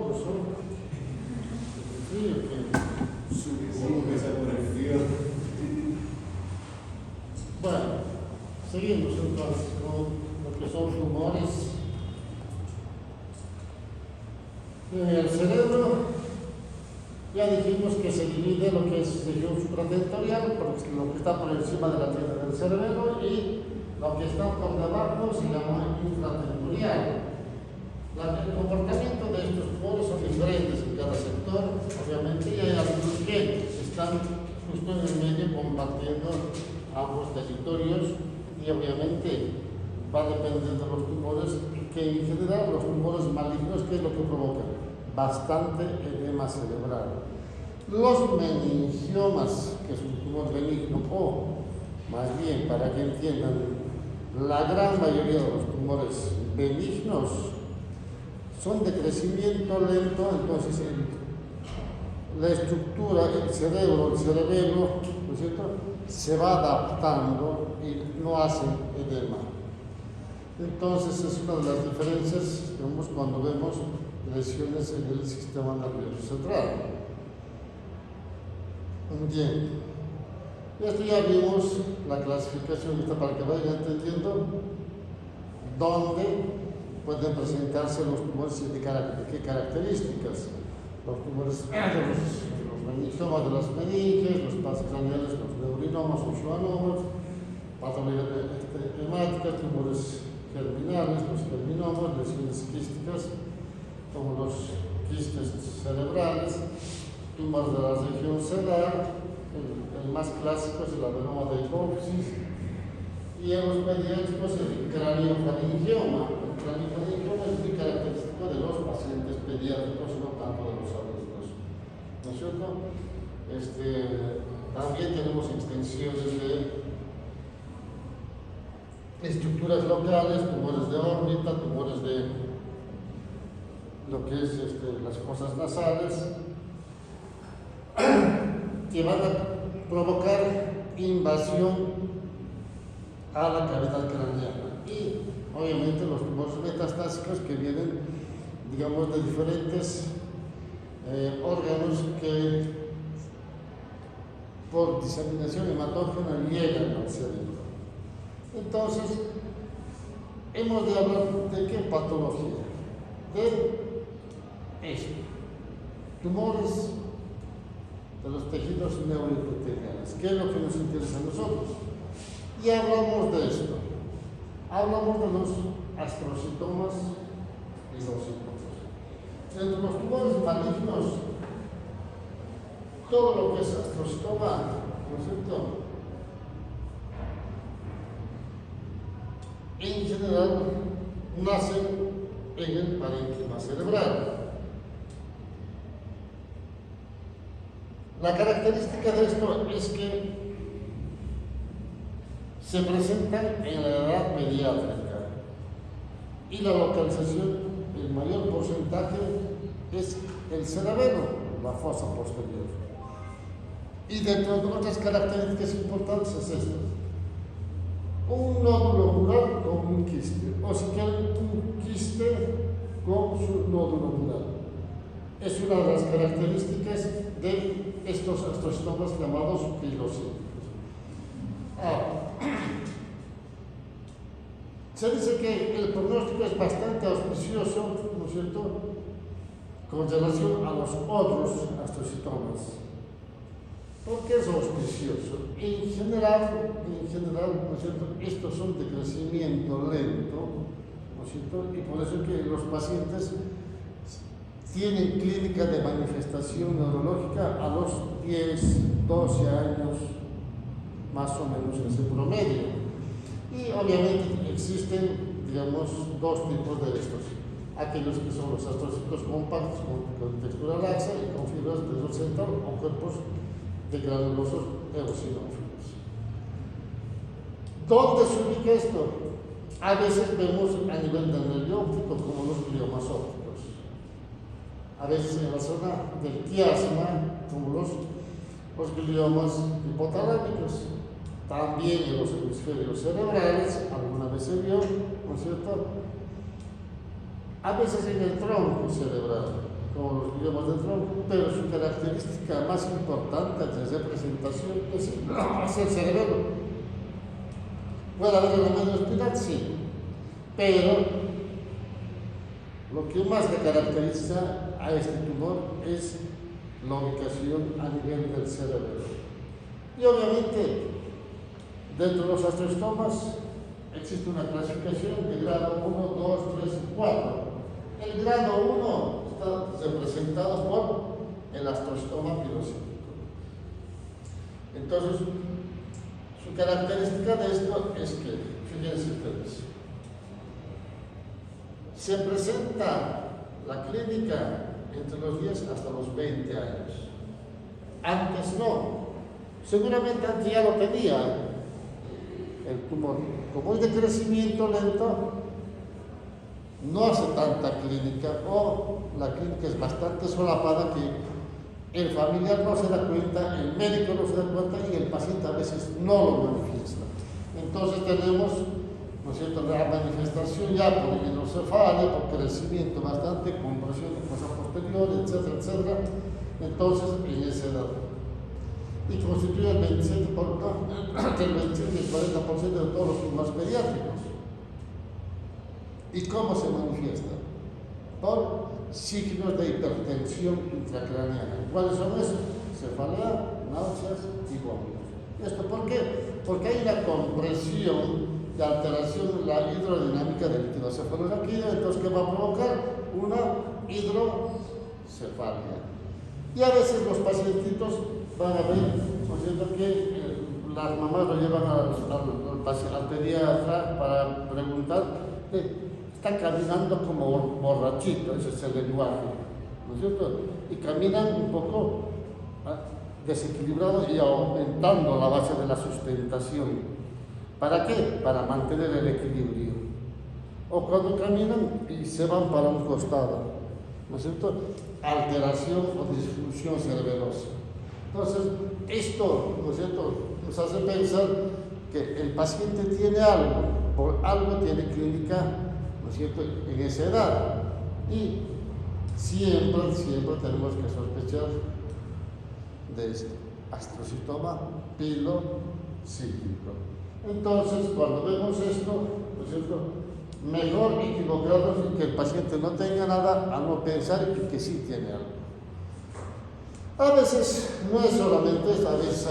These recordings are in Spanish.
curso. Sí, Supongo que esa corrección. bueno, seguimos entonces con lo que son tumores en el cerebro. Ya dijimos que se divide lo que es región supratentorial, porque lo que está por encima de la tierra del cerebro, y lo que está por debajo se llama infratentorial. El comportamiento de estos tumores son diferentes en cada sector, obviamente, y hay algunos que están justo en el medio compartiendo ambos territorios, y obviamente va a depender de los tumores, que en general los tumores malignos, ¿qué es lo que provocan? Bastante edema cerebral. Los meningiomas, que es un tumor benigno, o más bien, para que entiendan, la gran mayoría de los tumores benignos son de crecimiento lento, entonces la estructura, el cerebro, el cerebelo, ¿no es cierto?, se va adaptando y no hace edema. Entonces es una de las diferencias, digamos, cuando vemos lesiones en el sistema nervioso central. Bien, esto ya vimos la clasificación, esta para que vayan entendiendo dónde pueden presentarse los tumores y de qué características. Los tumores, los meningiomas de las meninges, los pasos craneales, los neurinomas o schwannomas, patologías hemáticas, tumores germinales, los germinomas, lesiones quísticas, como los quistes cerebrales, tumores de la región cerebral, el más clásico es el adenoma de hipófisis, y en los pediátricos el craniofaringioma. El craniofaringioma es muy característico de los pacientes pediátricos, no tanto de los adultos, ¿no es cierto? También tenemos extensiones de estructuras locales, tumores de órbita, tumores de lo que es las fosas nasales, que van a provocar invasión a la cavidad craneana. Y obviamente los tumores metastásicos que vienen, digamos, de diferentes órganos que por diseminación hematógena llegan al cerebro. Entonces, hemos de hablar de qué patología, de esto, tumores de los tejidos neuroepiteliales, que es lo que nos interesa a nosotros. Y hablamos de esto, hablamos de los astrocitomas y los citomas. Entre los tumores malignos, todo lo que es astrocitoma, ¿no es cierto?, en general nacen en el parénquima cerebral. La característica de esto es que se presentan en la edad pediátrica y la localización, el mayor porcentaje es el cerebelo, la fosa posterior. Y dentro de otras características importantes es esto: un nódulo mural con un quiste, o si quieren, un quiste con su nódulo mural. Es una de las características de estos astrocitomas llamados pilocíticos. Se dice que el pronóstico es bastante auspicioso, ¿no es cierto?, con relación a los otros astrocitomas. ¿Por qué es auspicioso? En general, ¿no es cierto?, estos son de crecimiento lento, ¿no es cierto?, y por eso que los pacientes tienen clínica de manifestación neurológica a los 10, 12 años, más o menos ese promedio. Y obviamente existen, digamos, dos tipos de estos: aquellos que son los astrocitos compactos con textura laxa y con fibras de central o cuerpos de granulosos eosinófilos. ¿Dónde se ubica esto? A veces vemos a nivel del nervio óptico, como los gliomas ópticos. A veces en la zona del quiasma, como los gliomas hipotalámicos. También en los hemisferios cerebrales, alguna vez se vio, ¿no es cierto? A veces en el tronco cerebral. como los gliomas del tronco, pero su característica más importante de representación es el cerebelo. ¿Puede haber una medio espinal? Sí, pero lo que más le caracteriza a este tumor es la ubicación a nivel del cerebelo. Y obviamente, dentro de los astrostomas existe una clasificación de grado 1, 2, 3 y 4. El grado 1 está representado por el astrostoma pilocístico. Entonces, su característica de esto es que, fíjense ustedes, se presenta la clínica entre los 10 hasta los 20 años. Antes no. Seguramente antes ya lo tenía el tumor. Como es de crecimiento lento, no hace tanta clínica o la clínica es bastante solapada que el familiar no se da cuenta, el médico no se da cuenta y el paciente a veces no lo manifiesta. Entonces tenemos, ¿no es cierto?, la manifestación ya por hidrocefalia, por crecimiento bastante, compresión de fosa posterior, etcétera, etcétera. Entonces, en esa edad. Y constituye el 27%, entre el 25 y el 40% de todos los tumores pediátricos. ¿Y cómo se manifiesta? Por signos de hipertensión intracraneana. ¿Cuáles son esos? Cefalea, náuseas y vómitos. ¿Esto por qué? Porque hay una compresión de alteración de la hidrodinámica del líquido cefalorraquídeo, entonces ¿qué va a provocar? Una hidrocefalia. Y a veces los pacientitos van a ver, ¿no es cierto?, que las mamás lo llevan al pediatra para preguntar, está caminando como borrachito, ese es el lenguaje, ¿no es cierto? Y caminan un poco desequilibrados y aumentando la base de la sustentación. ¿Para qué? Para mantener el equilibrio. O cuando caminan y se van para un costado, ¿no es cierto? Alteración o disfunción cerebelosa. Entonces, esto, ¿no es cierto?, nos hace pensar que el paciente tiene algo, por algo tiene clínica, ¿no es cierto?, en esa edad. Y siempre tenemos que sospechar de esto, astrocitoma pilocíclico. Entonces, cuando vemos esto, ¿no es cierto?, mejor equivocarnos y que el paciente no tenga nada a no pensar que sí tiene algo. A veces no es solamente esto, a veces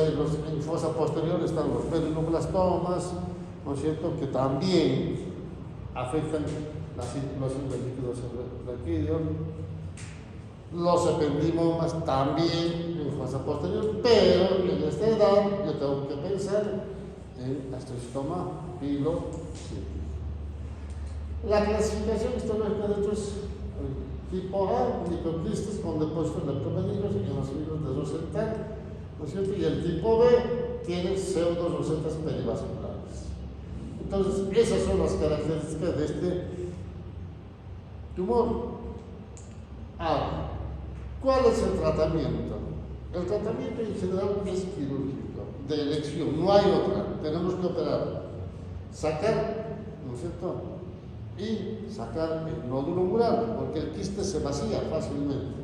en fosa posterior están los perineoblastomas, ¿no es cierto?, que también afectan la circulación del líquido cefalorraquídeo. Los ependimomas también en fosa posterior, pero en esta edad yo tengo que pensar en astrocitoma pilocíclico. La clasificación histológica de estos tipo A, microquistes con depósitos leptobenignos en los higos de Rosenthal, ¿no es cierto? Y el tipo B tiene pseudo-rosetas perivasculares. Entonces, esas son las características de este tumor. Ahora, ¿cuál es el tratamiento? El tratamiento en general es quirúrgico, de elección, no hay otra, tenemos que operar, sacar, ¿no es cierto?, y sacar el nódulo mural, porque el quiste se vacía fácilmente.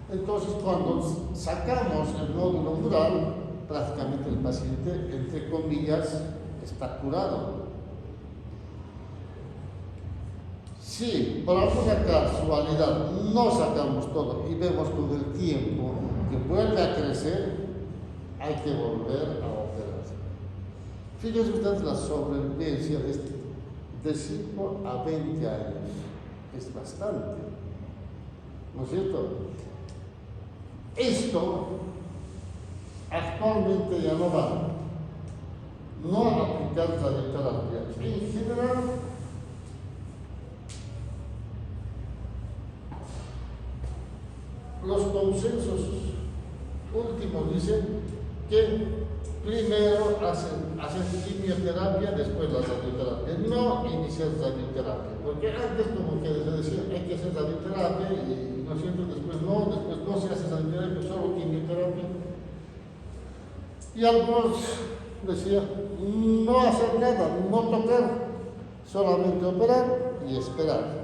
Entonces, cuando sacamos el nódulo mural, prácticamente el paciente, entre comillas, está curado. Si por alguna casualidad no sacamos todo y vemos con el tiempo que vuelve a crecer, hay que volver a operar. Fíjense ustedes la sobrevivencia de este de 5 a 20 años. Es bastante, ¿no es cierto? Esto actualmente ya no va. No aplicar radioterapia. En general, los consensos últimos dicen que primero hacen quimioterapia, después la radioterapia. No iniciar radioterapia, porque antes como que se decía hay que hacer radioterapia y no siempre después no se hace radioterapia, solo quimioterapia. Y algunos decían no hacer nada, no tocar, solamente operar y esperar.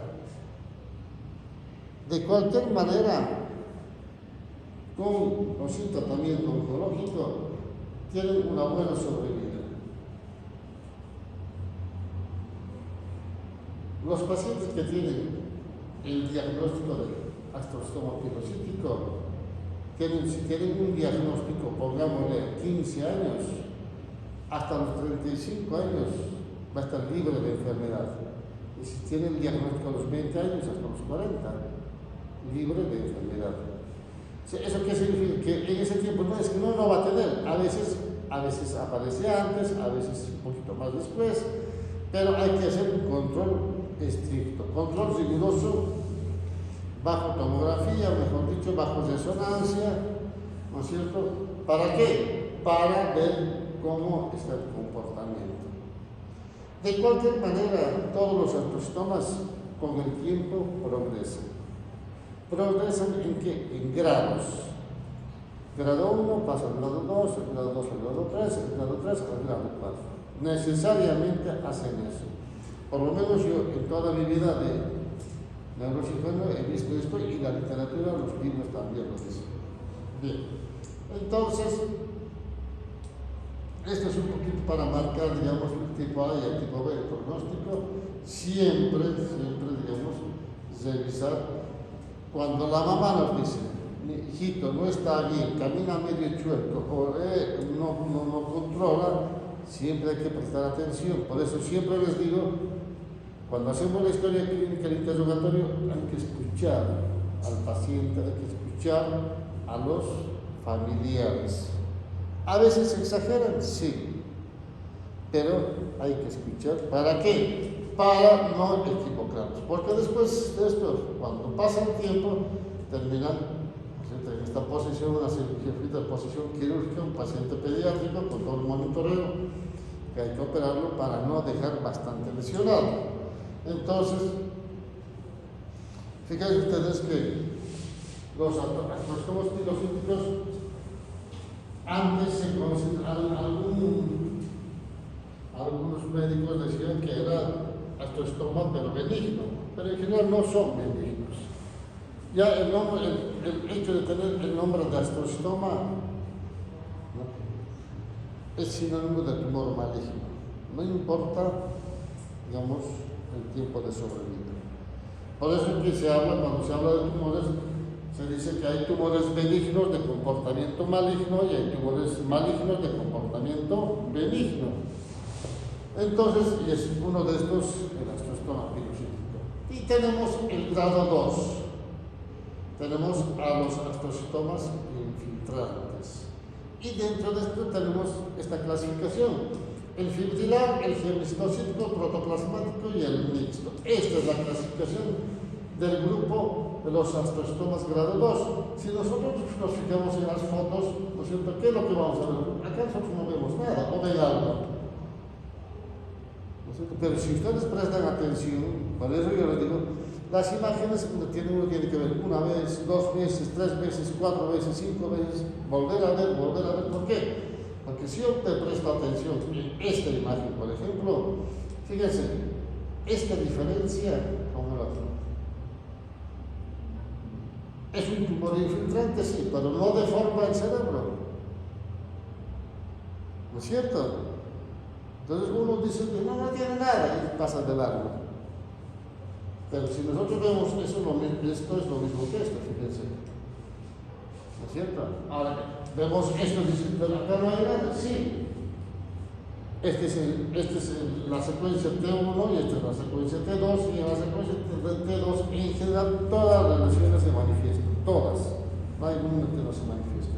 De cualquier manera, con sin tratamiento oncológico, tienen una buena sobrevida. Los pacientes que tienen el diagnóstico del astrostoma pilocístico, si tienen un diagnóstico, pongámosle 15 años, hasta los 35 años va a estar libre de enfermedad. Y si tienen el diagnóstico a los 20 años, hasta los 40, libre de enfermedad. ¿Eso qué significa? Que en ese tiempo no es que no va a tener, a veces aparece antes, a veces un poquito más después, pero hay que hacer un control estricto, control riguroso, bajo tomografía, mejor dicho, bajo resonancia, ¿no es cierto? ¿Para qué? Para ver cómo está el comportamiento. De cualquier manera, todos los astrostomas con el tiempo progresan. ¿Progresan en qué? En grados. Grado 1 pasa al grado 2, el grado 2 al grado 3, el grado 3 al grado 4. Necesariamente hacen eso. Por lo menos yo en toda mi vida de neurocirujano he visto esto y la literatura, los libros también lo dicen. Bien, entonces, esto es un poquito para marcar, digamos, el tipo A y el tipo B, el pronóstico. Siempre, digamos, revisar. Cuando la mamá nos dice, mi hijito no está bien, camina medio chueco o no controla, siempre hay que prestar atención. Por eso siempre les digo, cuando hacemos la historia clínica, el interrogatorio, hay que escuchar al paciente, hay que escuchar a los familiares. A veces exageran, sí, pero hay que escuchar. ¿Para qué? Para no equivocarnos. Porque después de esto, cuando pasa el tiempo, terminan en esta posición, una cirugía de posición quirúrgica, un paciente pediátrico con todo el monitoreo, que hay que operarlo para no dejar bastante lesionado. Entonces, fíjense ustedes que los astrostomos pilocísticos antes se consideraban, algunos médicos decían que era astrostoma pero benigno, pero en general no son benignos. Ya el hecho de tener el nombre de astrostoma, ¿no?, es sinónimo de tumor maligno. No importa, digamos, el tiempo de sobrevida. Por eso es que cuando se habla de tumores, se dice que hay tumores benignos de comportamiento maligno y hay tumores malignos de comportamiento benigno. Entonces, y es uno de estos, el astrostoma pilocístico. Y tenemos el grado 2. Tenemos a los astrostomas infiltrantes. Y dentro de esto tenemos esta clasificación: el fibrilar, el gemistocítico, protoplasmático y el mixto. Esta es la clasificación del grupo de los astrostomas grado 2. Si nosotros nos fijamos en las fotos, ¿no es cierto?, ¿qué es lo que vamos a ver? Acá nosotros no vemos nada, o ven algo. Pero si ustedes prestan atención, por eso yo les digo, las imágenes uno tiene que ver una vez, 2 veces, 3 veces, 4 veces, 5 veces, volver a ver. ¿Por qué? Porque si yo te presto atención en esta imagen, por ejemplo, fíjense, esta diferencia con el otro. Es un tumor infiltrante, sí, pero no deforma el cerebro. ¿No es cierto? Entonces uno dice que no tiene nada y pasa de largo. Pero si nosotros vemos esto es lo mismo que esto, fíjense. ¿No es cierto? Ahora vemos esto y dicen, pero acá no hay nada. Sí. Esta es la secuencia T1 y esta es la secuencia T2, y en la secuencia T2 en general todas las lesiones se manifiestan, todas. No hay ninguna que no se manifieste.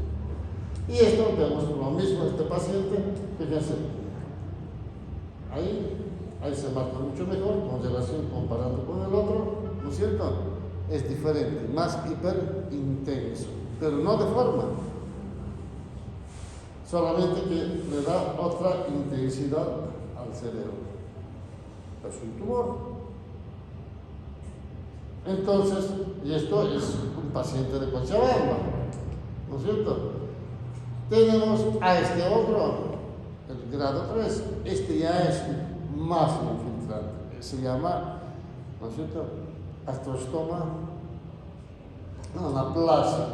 Y esto vemos lo mismo en este paciente, fíjense. Ahí se marca mucho mejor con relación comparando con el otro, ¿no es cierto? Es diferente, más hiper intenso, pero no deforma, solamente que le da otra intensidad al cerebro. Es un tumor. Entonces, y esto es un paciente de Cochabamba, ¿no es cierto? Tenemos a este otro, el grado 3, este ya es más infiltrante, se llama, ¿no es cierto?, astrostoma No, la plaza.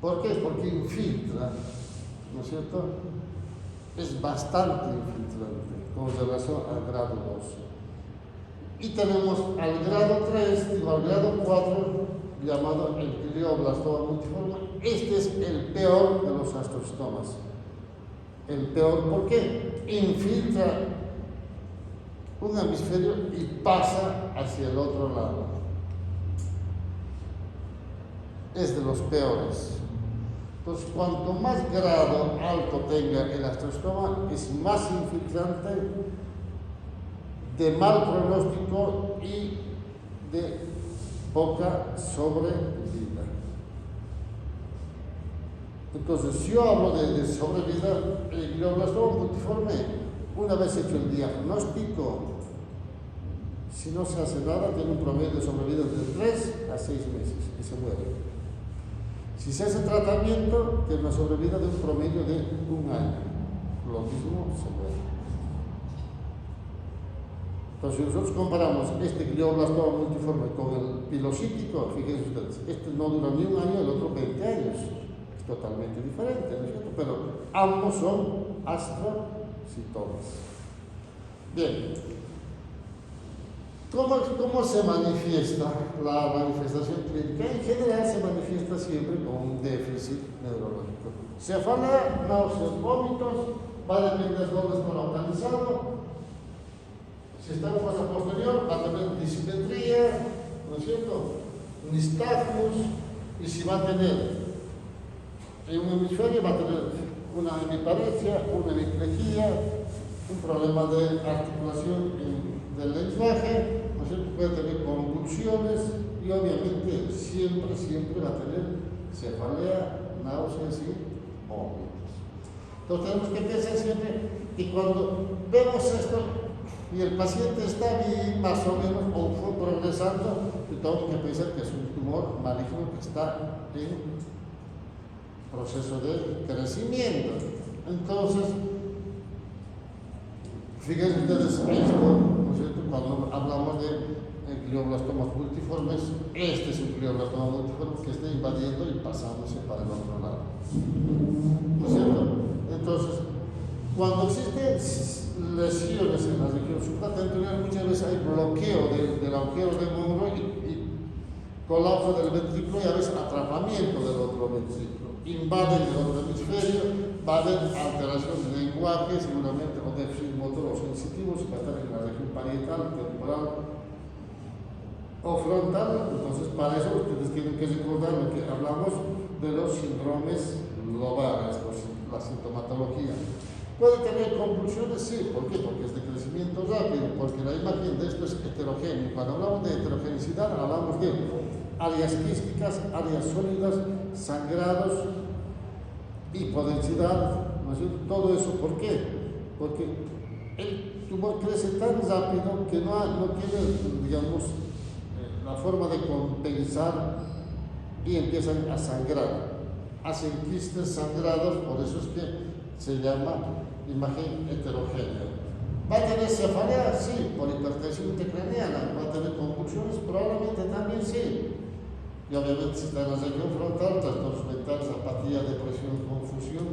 ¿Por qué? Porque infiltra, ¿no es cierto? Es bastante infiltrante con relación al grado 2. Y tenemos al grado 3, al grado 4, llamado el glioblastoma multiforme. Este es el peor de los astrostomas. El peor, ¿por qué? Infiltra un hemisferio y pasa hacia el otro lado. Es de los peores. Entonces, cuanto más grado alto tenga el astrostoma, es más infiltrante, de mal pronóstico y de poca sobrevida. Entonces, si yo hablo de sobrevida, el glioblastoma multiforme, una vez hecho el diagnóstico, si no se hace nada, tiene un promedio de sobrevida de 3 a 6 meses y se muere. Si se hace tratamiento, tiene una sobrevida de un promedio de 1 año. Lo mismo se muere. Entonces, si nosotros comparamos este glioblastoma multiforme con el pilocítico, fíjense ustedes, este no dura ni 1 año, el otro 20 años. Es totalmente diferente, ¿no es cierto? Pero ambos son astrocitomas. Bien. ¿Cómo se manifiesta la manifestación clínica? En general se manifiesta siempre con un déficit neurológico. Cefalea, náuseas, vómitos, va a depender dónde está localizado. Si está en fosa posterior, va a tener disimetría, ¿no es cierto? Nistagmus, y si va a tener en un hemisferio, va a tener una hemiparesia, una hemiplegia, un problema de articulación del lenguaje, ¿no es cierto? Puede tener convulsiones y obviamente siempre va a tener cefalea, náuseas y vómitos. Entonces tenemos que pensar siempre que cuando vemos esto y el paciente está bien, más o menos, o fue progresando, tenemos que pensar que es un tumor maligno que está en proceso de crecimiento. Entonces, fíjense ustedes esto, ¿no es cierto? Cuando hablamos de glioblastomas multiformes, este es un glioblastoma multiforme que está invadiendo y pasándose para el otro lado. ¿No es cierto? Entonces, cuando existen lesiones en la región supratentorial, muchas veces hay bloqueo del agujero de Monro y colapso del ventrículo y a veces atrapamiento del otro ventrículo. Invaden el otro hemisferio, va a haber alteración de lenguaje, seguramente, o déficit motor o sensitivos, que va a estar en la región parietal, temporal o frontal. Entonces, para eso ustedes tienen que recordar lo que hablamos de los síndromes lobares, la sintomatología. ¿Puede tener convulsiones? Sí. ¿Por qué? Porque es de crecimiento rápido, porque la imagen de esto es heterogéneo. Cuando hablamos de heterogeneidad, hablamos de áreas quísticas, áreas sólidas, sangrados, hipodensidad, ¿no es cierto? Todo eso, ¿por qué? Porque el tumor crece tan rápido que no tiene, digamos, la forma de compensar y empiezan a sangrar. Hacen quistes sangrados, por eso es que se llama imagen heterogénea. ¿Va a tener cefalea? Sí, por hipertensión intracraneana. ¿Va a tener convulsiones? Probablemente también sí. Y obviamente si está en la región frontal, trastornos mentales, apatía, depresión, confusión.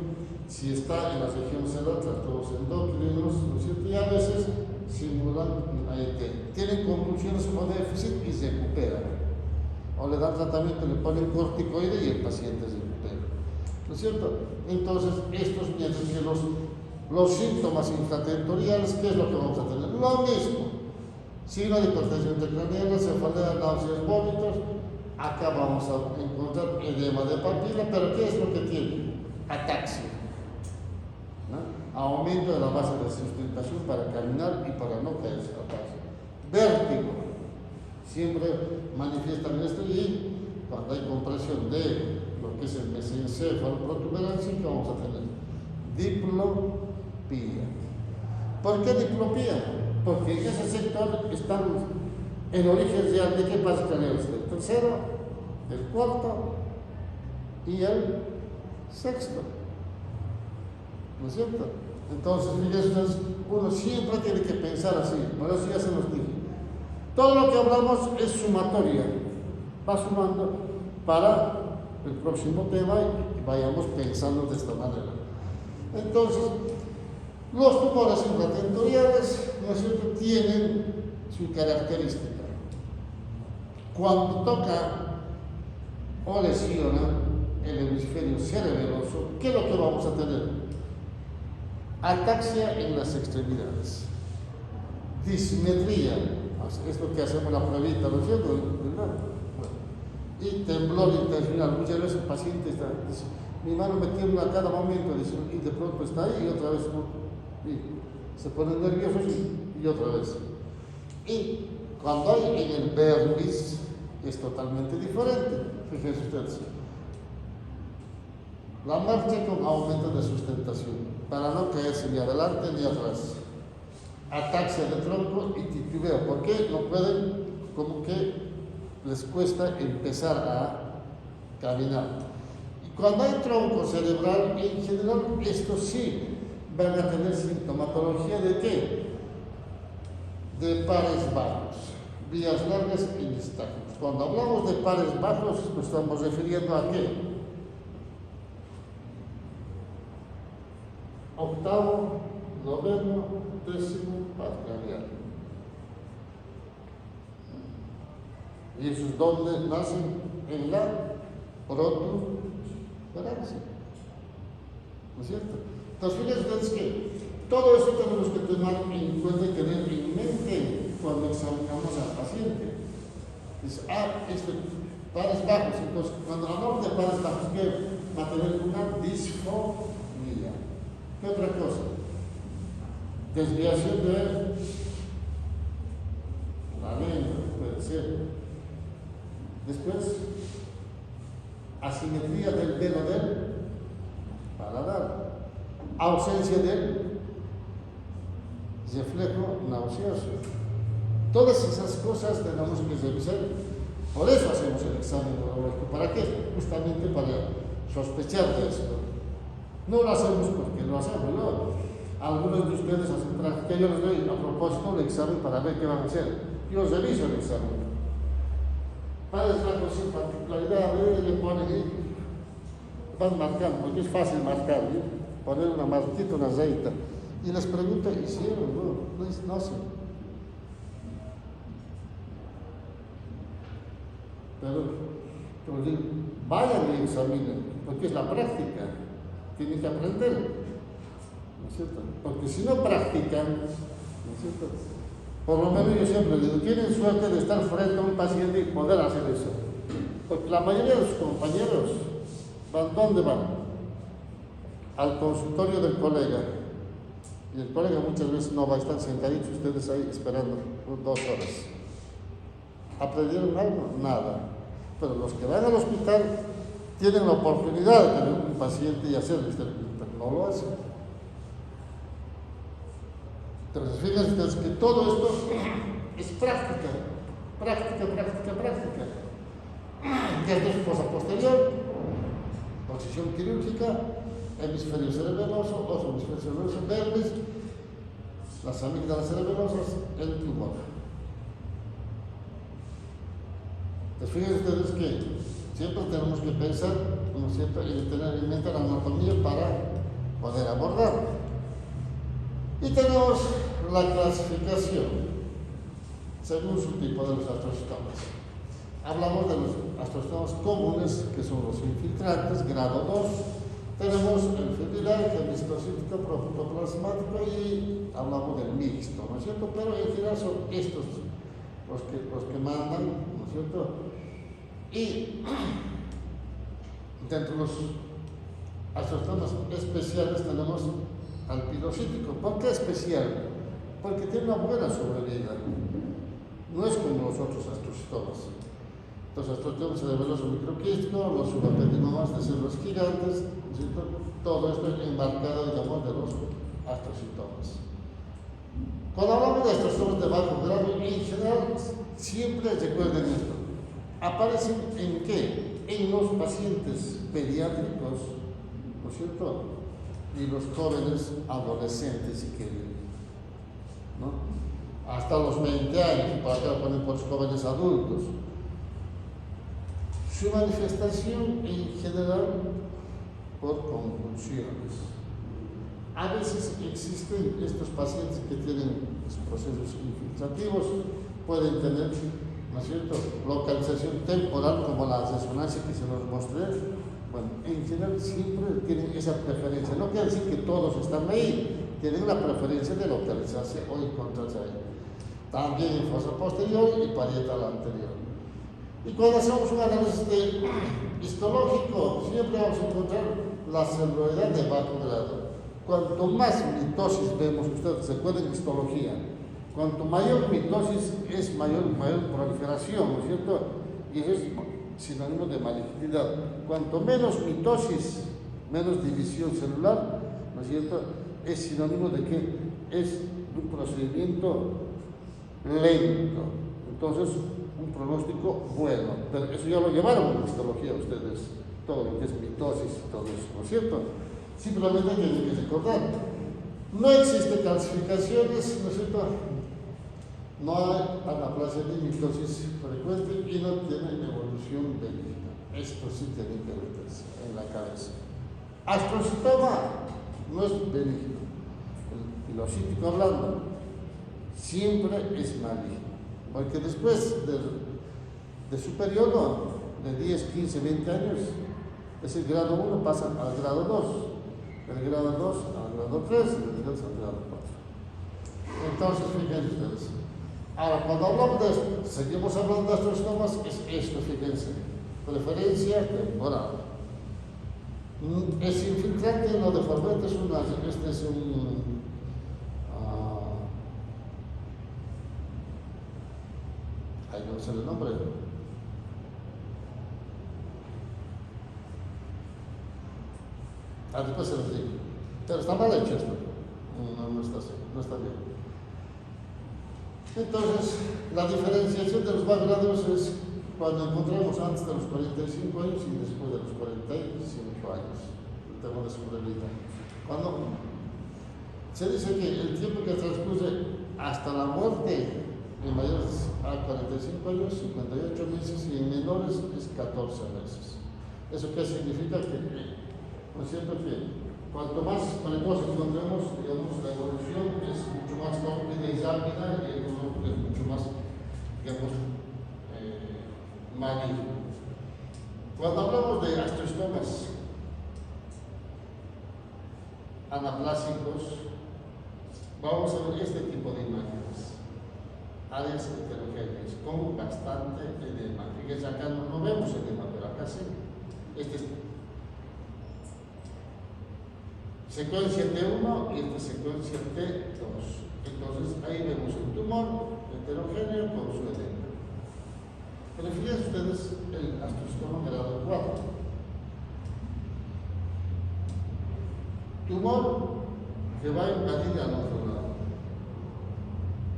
Si está en la región cerebral, trastornos endocrinos, ¿no es cierto? Y a veces simulan AET. Tienen convulsiones o déficit y se recuperan. O le dan tratamiento, le ponen corticoide y el paciente se recupera. ¿No es cierto? Entonces, estos mientras que los síntomas infratentoriales, ¿qué es lo que vamos a tener? Lo mismo. Signo de hipertensión intracraneana, cefalea, náuseas, vómitos. Acá vamos a encontrar edema de papila, pero ¿qué es lo que tiene? Ataxia, ¿no? Aumento de la base de sustentación para caminar y para no caerse. Ataxia. Vértigo, siempre manifiestan esto, y cuando hay compresión de lo que es el mesencéfalo protuberancia, ¿qué vamos a tener? Diplopía. ¿Por qué diplopía? Porque en ese sector están el origen real de qué pasa craneales, el tercero, el cuarto y el sexto. ¿No es cierto? Entonces, fíjense, uno siempre tiene que pensar así, por eso ya se nos dijo. Todo lo que hablamos es sumatoria. va sumando para el próximo tema y vayamos pensando de esta manera. Entonces, los tumores infratentoriales, ¿no es cierto?, tienen su característica. Cuando toca o lesiona el hemisferio cerebeloso, ¿qué es lo que vamos a tener? Ataxia en las extremidades, dismetría, es lo que hacemos la pruebita, ¿no es cierto?, ¿verdad? Bueno. Y temblor intencional. Muchas veces el paciente dice, mi mano me tiembla a cada momento, dice, y de pronto está ahí y otra vez y se pone nervioso y otra vez. Y cuando hay en el vermis es totalmente diferente. Fíjense ustedes, la marcha con aumento de sustentación para no caerse ni adelante ni atrás, ataxia de tronco y titubeo. ¿Por qué? No pueden, como que les cuesta empezar a caminar. Y cuando hay tronco cerebral, en general, estos sí van a tener sintomatología de qué? De pares bajos, vías largas y nistagmos. Cuando hablamos de pares bajos, nos estamos refiriendo a qué? Octavo, noveno, décimo, par radial. ¿Y esos dónde nacen? En la protuberancia. ¿No es cierto? Entonces, fíjense ustedes que todo esto tenemos que tomar en cuenta y tener en mente cuando examinamos al paciente. Dice, pares bajos. Entonces, cuando hablamos de pares bajos, ¿qué? Va a tener una disfonía. ¿Qué otra cosa? Desviación de la lengua, puede ser. Después, asimetría del velo del paladar, ausencia del reflejo nauseoso. Todas esas cosas tenemos que revisar. Por eso hacemos el examen neurológico. ¿Para qué? Justamente para sospechar de esto. No lo hacemos porque lo hacemos, ¿no? Algunos de ustedes hacen práctica, yo les doy a propósito el examen para ver qué van a hacer. Yo reviso el examen. Para esa cosa en particularidad, le ponen, van marcando, porque es fácil marcar, ¿eh? Poner una marquita, una rayita. Y les pregunto, ¿hicieron? No sé. Pero, como digo, vayan y examinen, porque es la práctica. Tienen que aprender, ¿no es cierto? Porque si no practican, ¿no es cierto? Por lo menos yo siempre digo, tienen suerte de estar frente a un paciente y poder hacer eso. Porque la mayoría de sus compañeros van, ¿dónde van? Al consultorio del colega. Y el colega muchas veces no va a estar sentaditos ustedes ahí esperando 2 horas. ¿Aprendieron algo? Nada. Pero los que van al hospital tienen la oportunidad de tener un paciente y hacerlo, pero no lo hacen. Entonces, fíjense ustedes que todo esto es práctica. Ya es fosa posterior, posición quirúrgica, hemisferio cerebeloso, otro hemisferio cerebeloso, vermis, las amígdalas cerebelosas, el tumor. Entonces, fíjense ustedes que siempre tenemos que pensar, ¿no es cierto?, y tener en mente la anatomía para poder abordar. Y tenemos la clasificación según su tipo de los astrocytomas. Hablamos de los astrocytomas comunes, que son los infiltrantes, grado 2. Tenemos el fibrilar, el histocítico, protoplasmático y hablamos del mixto, ¿no es cierto? Pero en general son estos los que mandan, ¿no es cierto? Y dentro de los astrocytomas especiales tenemos al pilocítico. ¿Por qué especial? Porque tiene una buena sobrevida. No es como los otros astrocytomas. Los astrocytomas cerebelosos microquísticos, los subapendinomas de células gigantes, ¿no es cierto? Todo esto es embarcado, digamos, de los astrocytomas. Cuando hablamos de astrocytomas de bajo grado, en general, siempre recuerden esto. ¿Aparecen en qué? En los pacientes pediátricos, ¿no es cierto? Y los jóvenes adolescentes, si quieren, ¿no? Hasta los 20 años, para acá ponen por los jóvenes adultos. Su manifestación en general por convulsiones. A veces existen estos pacientes que tienen procesos infiltrativos, pueden tener, ¿no es cierto?, localización temporal como la resonancia que se nos mostré. Bueno, en general siempre tienen esa preferencia. No quiere decir que todos están ahí, tienen la preferencia de localizarse o encontrarse ahí. También en fosa posterior y parietal anterior. Y cuando hacemos un análisis histológico, siempre vamos a encontrar la celuloidad de bajo grado. Cuanto más mitosis vemos, ustedes se acuerdan en histología, cuanto mayor mitosis es mayor proliferación, ¿no es cierto? Y eso es sinónimo de malignidad. Cuanto menos mitosis, menos división celular, ¿no es cierto?, es sinónimo de que es un procedimiento lento. Entonces, un pronóstico bueno. Pero eso ya lo llevaron en histología ustedes, todo lo que es mitosis y todo eso, ¿no es cierto? Simplemente tienen que recordar. No existen calcificaciones, ¿no es cierto? No hay anaplasia ni mitosis frecuente y no tiene evolución benigna. Esto sí tiene que meterse en la cabeza. Astrocitoma no es benigno. El pilocítico hablando siempre es maligno. Porque después de su periodo de 10, 15, 20 años, ese grado 1 pasa al grado 2, del grado 2 al grado 3 y del 3 al grado 4. Entonces, fíjense ustedes. Ahora, cuando hablamos de esto, seguimos hablando de astrocitomas, es esto, fíjense, preferencia temporal. Es infiltrante, no deformante, este es un ahí no sé el nombre. Después se los digo. Pero está mal hecho esto. No está así, no está bien. Entonces, la diferenciación de los backgrounds es cuando encontramos antes de los 45 años y después de los 45 años. El tema de sobrevida. Cuando se dice que el tiempo que transcurre hasta la muerte en mayores a 45 años, 58 meses y en menores es 14 meses. ¿Eso qué significa? Que no siempre que cuanto más precoz encontremos, digamos, la evolución es mucho más rápida y rápida y el pronóstico es mucho más, digamos, maligno. Cuando hablamos de astrostomas anaplásicos, vamos a ver este tipo de imágenes. Áreas heterogéneas con bastante edema. Fíjense, acá no vemos edema, pero acá sí. Este es secuencia T1 y esta secuencia T2. Entonces ahí vemos un tumor heterogéneo con su edema. Pero fíjense ustedes el astrostoma grado 4. Tumor que va a invadir al otro lado.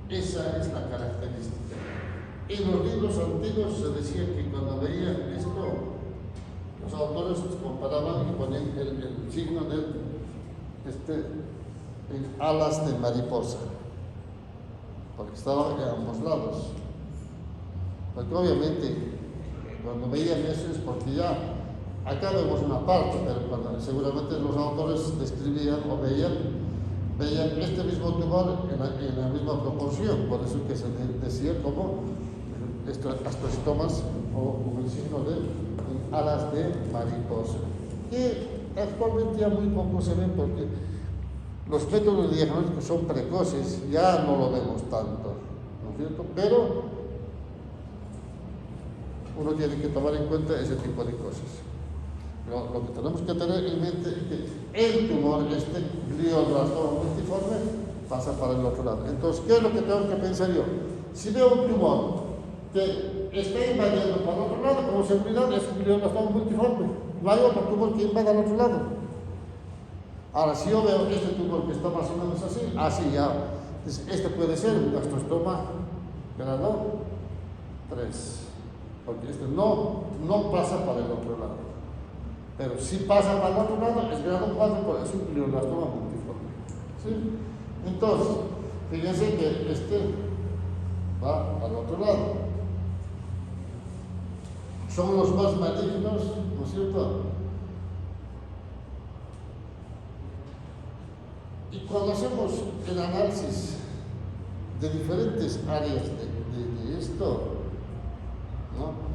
Esa es la característica. En los libros antiguos se decía que cuando veían esto, los autores comparaban y ponían el signo de alas de mariposa, porque estaban en ambos lados. Porque obviamente cuando veían eso es porque ya acá vemos una parte, pero cuando seguramente los autores describían o veían este mismo tumor en la misma proporción, por eso que se decía como astrostomas o el signo de alas de mariposa, que actualmente ya muy poco se ven porque los métodos de diagnóstico son precoces, ya no lo vemos tanto, ¿no es cierto? Pero uno tiene que tomar en cuenta ese tipo de cosas. Lo que tenemos que tener en mente es que el tumor, este glioblastoma multiforme, pasa para el otro lado. Entonces, ¿qué es lo que tengo que pensar yo? Si veo un tumor que está invadiendo para el otro lado, como seguridad es un glioblastoma multiforme, no hay otro tumor que invada al otro lado. Ahora, si yo veo este tumor que está más o menos así ya, este puede ser un astrostoma grado 3, porque este no pasa para el otro lado. Pero si pasa para el otro lado, es grado 4, porque es un glioblastoma multiforme. ¿Sí? Entonces, fíjense que este va al otro lado. son los más malignos, ¿no es cierto? Y cuando hacemos el análisis de diferentes áreas de esto, ¿no?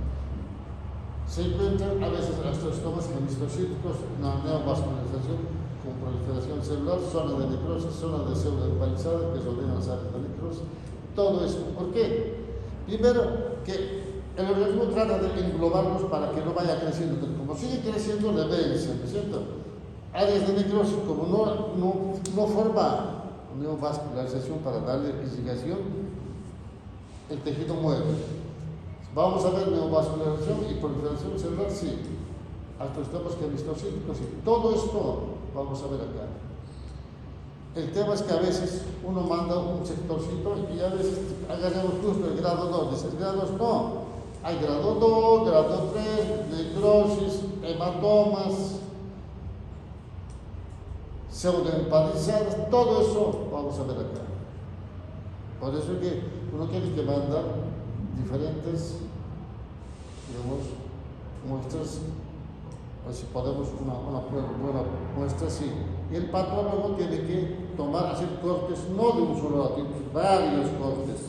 Se encuentran a veces astrostomas hemistocíticos, neovascularización con proliferación celular, zona de necrosis, zona de célula empalizada que rodean las áreas de necrosis. Todo esto. ¿Por qué? Primero, que el organismo trata de englobarlos para que no vaya creciendo. Como sigue creciendo, le vence, ¿no es cierto? Áreas de necrosis, como no forma neovascularización para darle irrigación, el tejido muere. Vamos a ver neovascularización y proliferación celular, sí. Astrostomas hemistocíticos, sí. Todo esto vamos a ver acá. El tema es que a veces uno manda un sectorcito y a veces agarramos justo el grado 2. Dices, grados no. Hay grado 2, grado 3, necrosis, hematomas, pseudoempalizadas, todo eso vamos a ver acá. Por eso es que uno tiene que mandar diferentes, digamos, muestras, o si podemos una buena muestra, sí. Y el patólogo tiene que hacer cortes, no de un solo lado, varios cortes.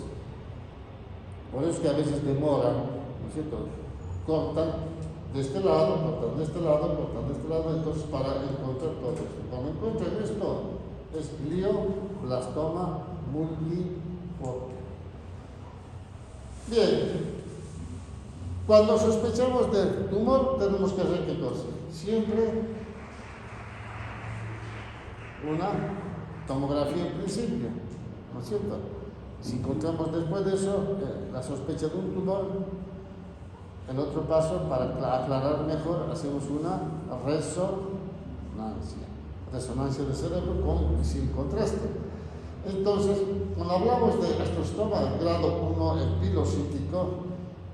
Por eso es que a veces demoran, ¿no es cierto? Cortan de este lado, cortan de este lado, cortan de este lado, entonces para encontrar todo esto. Cuando encuentran esto, es glioblastoma multiforme. Bien, cuando sospechamos del tumor, tenemos que hacer qué cosa. Siempre una tomografía en principio, ¿no es cierto? Si encontramos después de eso la sospecha de un tumor, el otro paso, para aclarar mejor, hacemos una resonancia de cerebro con y sin contraste. Entonces, cuando hablamos de astrostoma grado 1 epilocítico,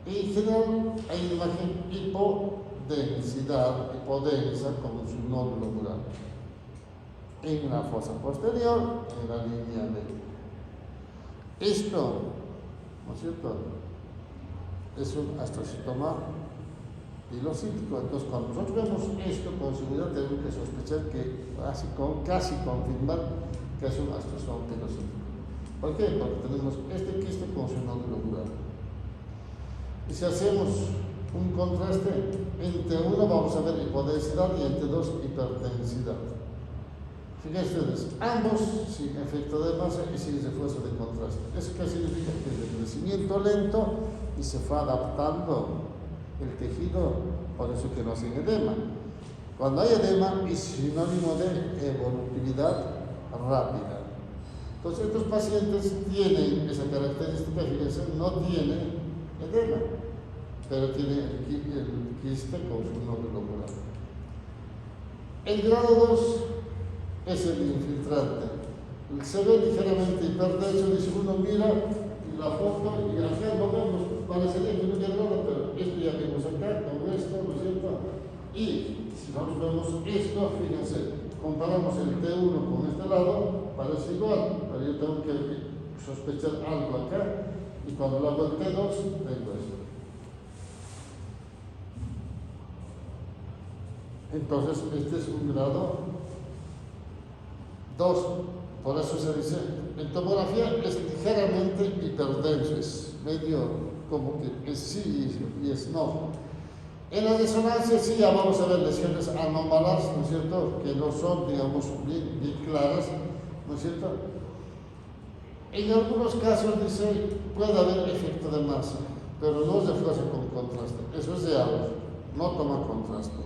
en general hay una imagen hipodensidad, hipodensa, como su nódulo mural. En la fosa posterior, en la línea de esto, ¿no es cierto? Es un astrocitoma pilocítico. Entonces, cuando nosotros vemos esto con seguridad, tenemos que sospechar que casi confirmar que es un astrocitoma pilocítico. ¿Por qué? Porque tenemos este quiste con su nódulo mural. Y si hacemos un contraste, entre uno vamos a ver hipodensidad y entre dos hiperdensidad. Fíjense ustedes, ambos sin efecto de masa y sin refuerzo de contraste. ¿Eso qué significa? Que es de crecimiento lento y se fue adaptando el tejido, por eso que no hacen edema. Cuando hay edema es sinónimo de evolutividad rápida. Entonces estos pacientes tienen esa característica, fíjense, no tienen edema, pero tienen el quiste con su nódulo mural. El grado 2 es el infiltrante. Se ve ligeramente hiperdenso, dice uno mira la foto y acá lo vemos, parecería que no tiene nada, pero esto ya vimos acá, con esto, ¿no es cierto? Y si nosotros vemos esto, fíjense, comparamos el T1 con este lado, parece igual, pero yo tengo que sospechar algo acá, y cuando lo hago el T2, tengo esto. Entonces, este es un grado 2, por eso se dice, en tomografía es ligeramente hiperdenso, es medio como que es sí y es no. En la resonancia sí ya vamos a ver lesiones anómalas, ¿no es cierto?, que no son, digamos, bien claras, ¿no es cierto? En algunos casos dice, puede haber efecto de masa, pero no se refuerza con contraste, eso es real, no toma contraste.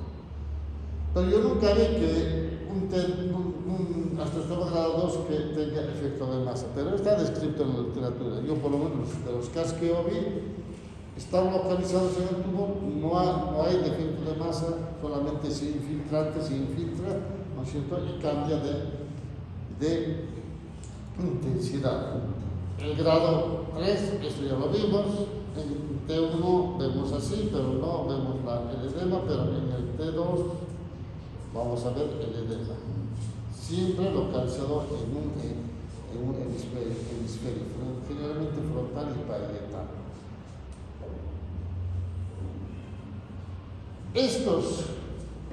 Pero yo nunca vi que un astrostoma grado 2 que tenga efecto de masa, pero está descrito en la literatura. Yo por lo menos de los casos que yo vi, están localizados en el tumor, no hay defecto de masa, solamente se infiltra, ¿no es cierto? Y cambia de intensidad. El grado 3, eso ya lo vimos, en T1 vemos así, pero no vemos el edema, pero en el T2 vamos a ver el edema. Siempre localizado en un hemisferio, generalmente frontal y parietal. Estos,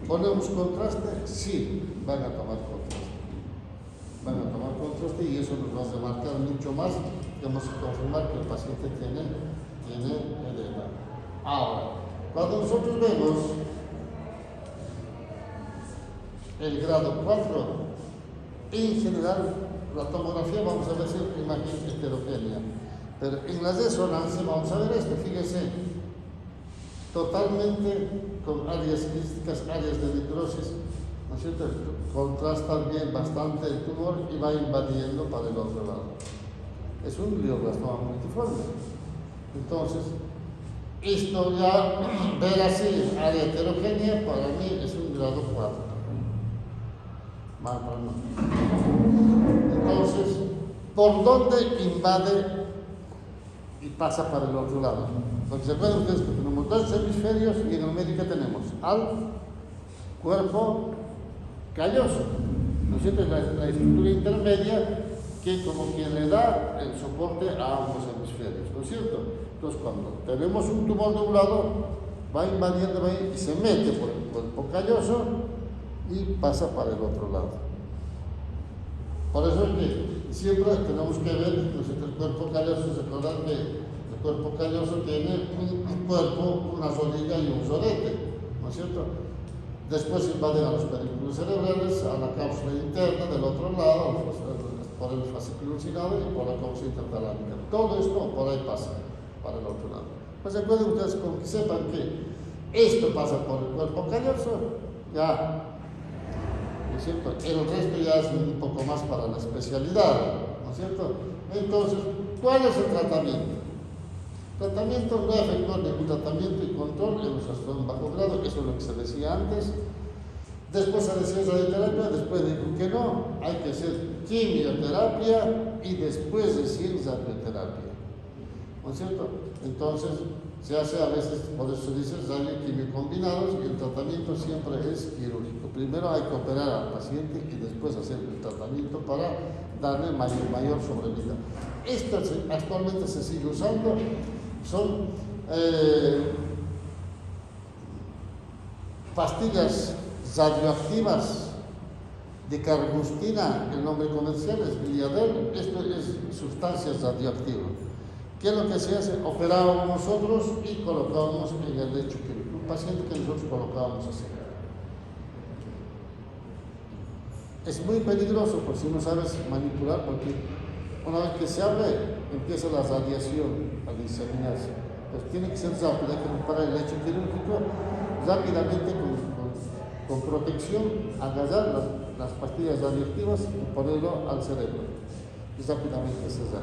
¿ponemos contraste? Sí, van a tomar contraste. Van a tomar contraste y eso nos va a demarcar mucho más. Tenemos que confirmar que el paciente tiene edema. Ahora, cuando nosotros vemos el grado 4, en general, la tomografía vamos a ver si es imagen heterogénea. Pero en la resonancia vamos a ver esto, fíjense, totalmente con áreas crísticas, áreas de necrosis, ¿no es cierto? Contrasta bien bastante el tumor y va invadiendo para el otro lado. Es un glioblastoma multiforme. Entonces, esto ya, ver así, área heterogénea, para mí es un grado 4. Mal para no. Entonces, ¿por dónde invade y pasa para el otro lado? Porque se acuerdan ustedes que tenemos dos hemisferios y en el medio que tenemos al cuerpo calloso, ¿no es cierto? La estructura intermedia que como quien le da el soporte a ambos hemisferios, ¿no es cierto? Entonces cuando tenemos un tumor de un lado, va invadiendo y se mete por el cuerpo calloso y pasa para el otro lado. Por eso es que siempre tenemos que ver, ¿no es cierto? El cuerpo calloso, recordar que el cuerpo calloso tiene un cuerpo, una rodilla y un rodete, ¿no es cierto? Después invaden a los pedúnculos cerebrales, a la cápsula interna del otro lado, por el fascículo ursinado y por la cápsula intertalámica. Todo esto por ahí pasa, para el otro lado. Pues recuerden ustedes con que sepan que esto pasa por el cuerpo calloso, ya, ¿no es cierto? El resto ya es un poco más para la especialidad, ¿no es cierto? Entonces, ¿cuál es el tratamiento? Tratamiento, no efectuar ningún tratamiento y control en los trastornos bajo grado, eso es lo que se decía antes. Después se decía radioterapia, después dijo que no, hay que hacer quimioterapia y después recién radioterapia, ¿no es cierto? Entonces se hace a veces, por eso se dice radio y quimio combinados, y el tratamiento siempre es quirúrgico. Primero hay que operar al paciente y después hacer el tratamiento para darle mayor sobrevida. Esto actualmente se sigue usando. Son pastillas radioactivas de carbustina, el nombre comercial es Biliadel, esto es sustancias radioactivas. ¿Qué es lo que se hace? Operábamos nosotros y colocábamos en el lecho quirúrgico, un paciente que nosotros colocábamos así. Es muy peligroso por si no sabes manipular, porque una vez que se abre, empieza la radiación a diseminarse. Pues tiene que ser rápido, hay que preparar el lecho quirúrgico rápidamente con protección, agarrar las pastillas radioactivas y ponerlo al cerebro. Y rápidamente cesar.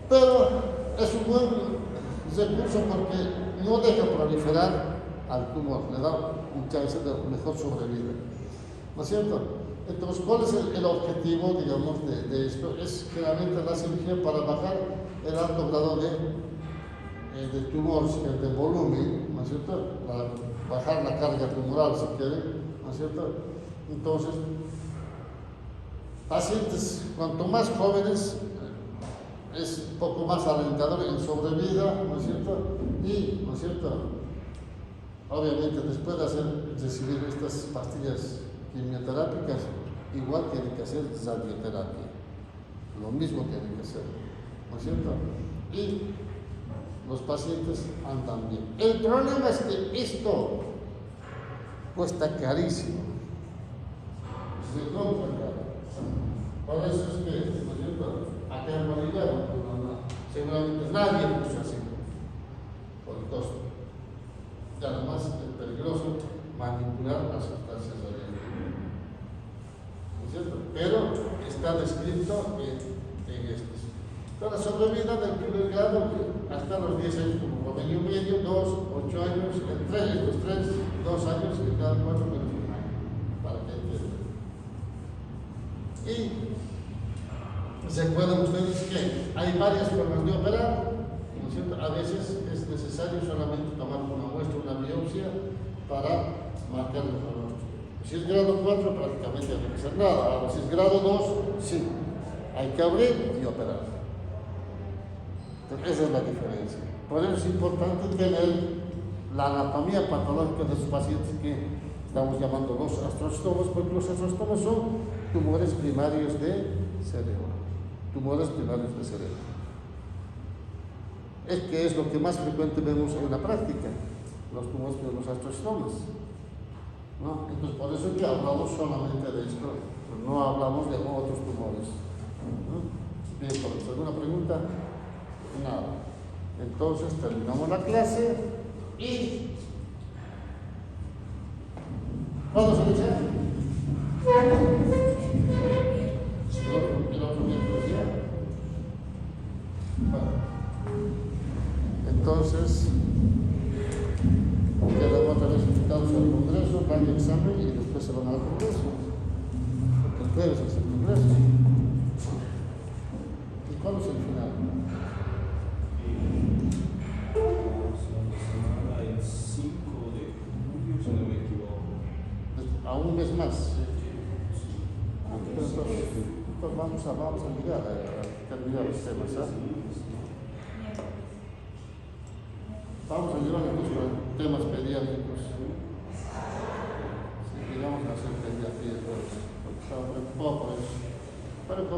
Pero es un buen recurso porque no deja proliferar al tumor, le da un chance de mejor sobrevida. ¿No es cierto? Entonces, ¿cuál es el objetivo, digamos, de esto? Es generalmente la cirugía para bajar el alto grado de tumor, de volumen, ¿no es cierto? Bajar la carga tumoral, si quieren, ¿no es cierto? Entonces, pacientes cuanto más jóvenes, es un poco más alentador en sobrevida, ¿no es cierto? Y, ¿no es cierto? Obviamente, después de recibir estas pastillas quimioterápicas, igual tienen que hacer radioterapia. Lo mismo tienen que hacer, ¿no es cierto? Y los pacientes andan bien. El problema es que esto cuesta carísimo. Se compra caro. Por eso es que, ¿no es cierto? Acá en Bolivia, seguramente nadie lo usa así, por el costo. Y además es peligroso manipular las sustancias radioactivas. ¿No es cierto? Pero está descrito en estos. Toda la sobrevida del primer grado hasta los 10 años como promedio medio, 2, 8 años, entre estos 3, 2 años y cada 4 menos 1 año, para que entiendan. Y recuerden ustedes que hay varias formas de operar, ¿no es cierto? A veces es necesario solamente tomar una muestra, una biopsia, para marcar el pronóstico. Si es grado 4, prácticamente no hay que hacer nada. Ahora, si es grado 2, sí, hay que abrir y operar. Entonces, esa es la diferencia. Por eso es importante tener la anatomía patológica de sus pacientes que estamos llamando los astrostomas, porque los astrostomas son tumores primarios de cerebro. Tumores primarios de cerebro. Es que es lo que más frecuente vemos en la práctica, los tumores de los astrostomas, ¿no? Entonces, por eso que hablamos solamente de esto, no hablamos de otros tumores, ¿no? Bien, ¿por alguna pregunta? Nada. Entonces, terminamos la clase y... ¿cuándo se dice? El otro miércoles ya. Bueno. Entonces, quedan otra vez invitados al Congreso, van al examen y después se van al Congreso. Porque el jueves es el Congreso. ¿Y cuándo es el final? El 5 de julio, si no me equivoco. A un mes más. Entonces vamos a mirar a terminar los temas, ¿sabes? Vamos a llevar los temas pediátricos. Si llegamos a hacer pediatría, porque estaba preocupado por eso. Pero